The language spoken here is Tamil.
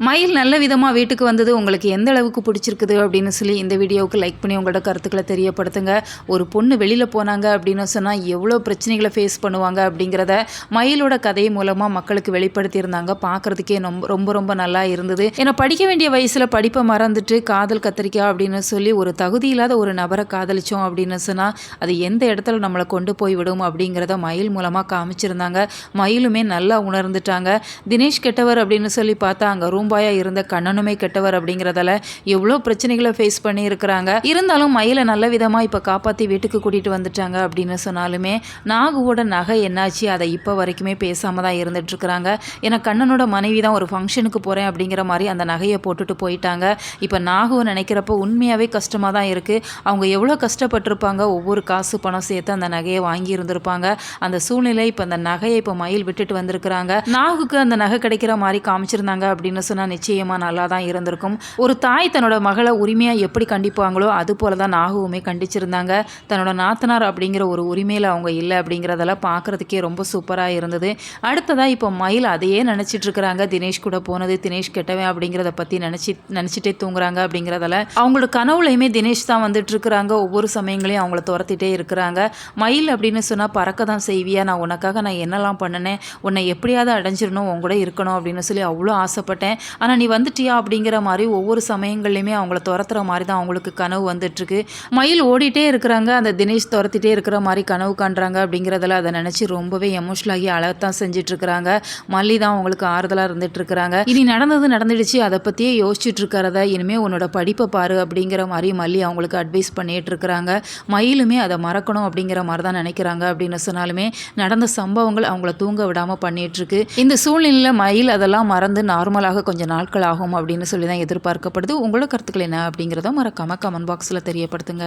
மயில் நல்ல விதமாக வீட்டுக்கு வந்தது உங்களுக்கு எந்த அளவுக்கு பிடிச்சிருக்குது அப்படின்னு சொல்லி இந்த வீடியோவுக்கு லைக் பண்ணி உங்களோட கருத்துக்களை தெரியப்படுத்துங்க. ஒரு பொண்ணு வெளியில் போனாங்க அப்படின்னு சொன்னால் எவ்வளோ பிரச்சனைகளை ஃபேஸ் பண்ணுவாங்க அப்படிங்கிறத மயிலோட கதை மூலமாக மக்களுக்கு வெளிப்படுத்தியிருந்தாங்க. பார்க்குறதுக்கே ரொம்ப ரொம்ப நல்லா இருந்தது. ஏன்னா படிக்க வேண்டிய வயசில் படிப்பை மறந்துட்டு காதல் கத்திரிக்கா அப்படின்னு சொல்லி ஒரு தகுதி இல்லாத ஒரு நபரை காதலிச்சோம் அப்படின்னு சொன்னால் அது எந்த இடத்துல நம்மளை கொண்டு போய் விடும் அப்படிங்கிறத மயில் மூலமாக காமிச்சிருந்தாங்க. மயிலுமே நல்லா உணர்ந்துட்டாங்க. தினேஷ் கெட்டவர் அப்படின்னு சொல்லி பார்த்தா அங்கே ரூம்பாயாக இருந்த கண்ணனுமே கெட்டவர் அப்படிங்கிறதால எவ்வளோ பிரச்சனைகளை ஃபேஸ் பண்ணி இருக்கிறாங்க. இருந்தாலும் மயிலை நல்ல விதமாக இப்போ காப்பாற்றி வீட்டுக்கு கூட்டிகிட்டு வந்துட்டாங்க அப்படின்னு சொன்னாலுமே நாகுவோட நகை என்னாச்சு அதை இப்போ வரைக்குமே பேசாமல் தான் இருந்துகிட்ருக்குறாங்க. ஏன்னா கண்ணனோட மனைவி தான் ஒரு ஃபங்க்ஷனுக்கு போகிறேன் அப்படிங்கிற மாதிரி அந்த நகையை போட்டுட்டு போயிட்டாங்க. இப்போ நாகுவை நினைக்கிறப்போ உண்மையாகவே கஷ்டமாக தான் இருக்குது. அவங்க எவ்வளோ கஷ்டப்பட்டிருப்பாங்க, ஒவ்வொரு காசு பணம் சேர்த்து அந்த நகையை வாங்கி இருந்திருப்பாங்க. அந்த சூழ்நிலை இப்போ அந்த நகையை இப்போ மயில் விட்டுட்டு வந்திருக்கிறாங்க. நாகுக்கு அந்த நகை கிடைக்கிற மாதிரி காமிச்சிருந்தாங்க அப்படின்னு சொன்னால் நிச்சயமாக நல்லா தான் இருந்திருக்கும். ஒரு தாய் தன்னோட மகளை உரிமையாக எப்படி கண்டிப்பாங்களோ அது போல தான் நாகுவுமே கண்டிச்சிருந்தாங்க. தன்னோட நாத்தனார் அப்படிங்கிற ஒரு உரிமையில் அவங்க இல்லை அப்படிங்கிறதெல்லாம் பார்க்குறதுக்கே ரொம்ப சூப்பராக இருந்தது. அடுத்ததாக இப்போ மயில் அதையே நினச்சிட்டு இருக்கிறாங்க. தினேஷ் கூட போனது, தினேஷ் கெட்டவன் அப்படிங்கிறத பற்றி நினச்சிட்டே தூங்குறாங்க அப்படிங்கிறதால அவங்களோட கனவுலையுமே தினேஷ் தான் வந்துட்டு இருக்கிறாங்க. ஒவ்வொரு சமயங்களையும் அவங்கள துரத்திட்டே இருக்கிறாங்க. மயில் அப்படின்னு சொன்னால் பறக்க தான் செய்வியா, நான் உனக்காக நான் என்னெல்லாம் பண்ணினேன், உன்னை எப்படியாவது அடைஞ்சிடணும், உன் கூட இருக்கணும் அப்படின்னு சொல்லி அவ்வளோ ஆசைப்பட்டேன், ஆனால் நீ வந்துட்டியா அப்படிங்கிற மாதிரி ஒவ்வொரு சமயங்கள்லையுமே அவங்கள துரத்துற மாதிரி தான் அவங்களுக்கு கனவு வந்துட்டுருக்கு. மயில் ஓடிட்டே இருக்கிறாங்க, அந்த தினேஷ் துரத்திட்டே இருக்கிற மாதிரி கனவு காண்றாங்க அப்படிங்கிறதுல அதை நினச்சி ரொம்பவே எமோஷனலாகி அழகத்தான் செஞ்சிட்ருக்கிறாங்க. மல்லி தான் அவங்களுக்கு ஆறுதலாக இருந்துகிட்ருக்கிறாங்க. இனி நடந்துடுச்சு, அதை பற்றியே யோசிச்சுட்டு இருக்கிறத இனிமேல் உன்னோட படிப்பை பாரு அப்படிங்கிற மாதிரி மல்லி அவங்களுக்கு அட்வைஸ் பண்ணிகிட்டு இருக்கிறாங்க. மயிலுமே அதை மறக்கணும் அப்படிங்கிற மாதிரி தான் நினைக்கிறாங்க. அப்படின்னு சொன்னாலுமே நடந்த சம்பவங்கள் அவங்கள தூங்க விடாமல் பண்ணிகிட்ருக்கு. இந்த சூழ்நிலையில் மயில் அதெல்லாம் மறந்து நார்மலாக கொஞ்சம் நாட்கள் ஆகும் அப்படின்னு சொல்லி தான் எதிர்பார்க்கப்படுது. உங்களோட கருத்துக்கள் என்ன அப்படிங்கிறத மறக்காமல் கமெண்ட் பாக்ஸில் தெரியப்படுத்துங்க.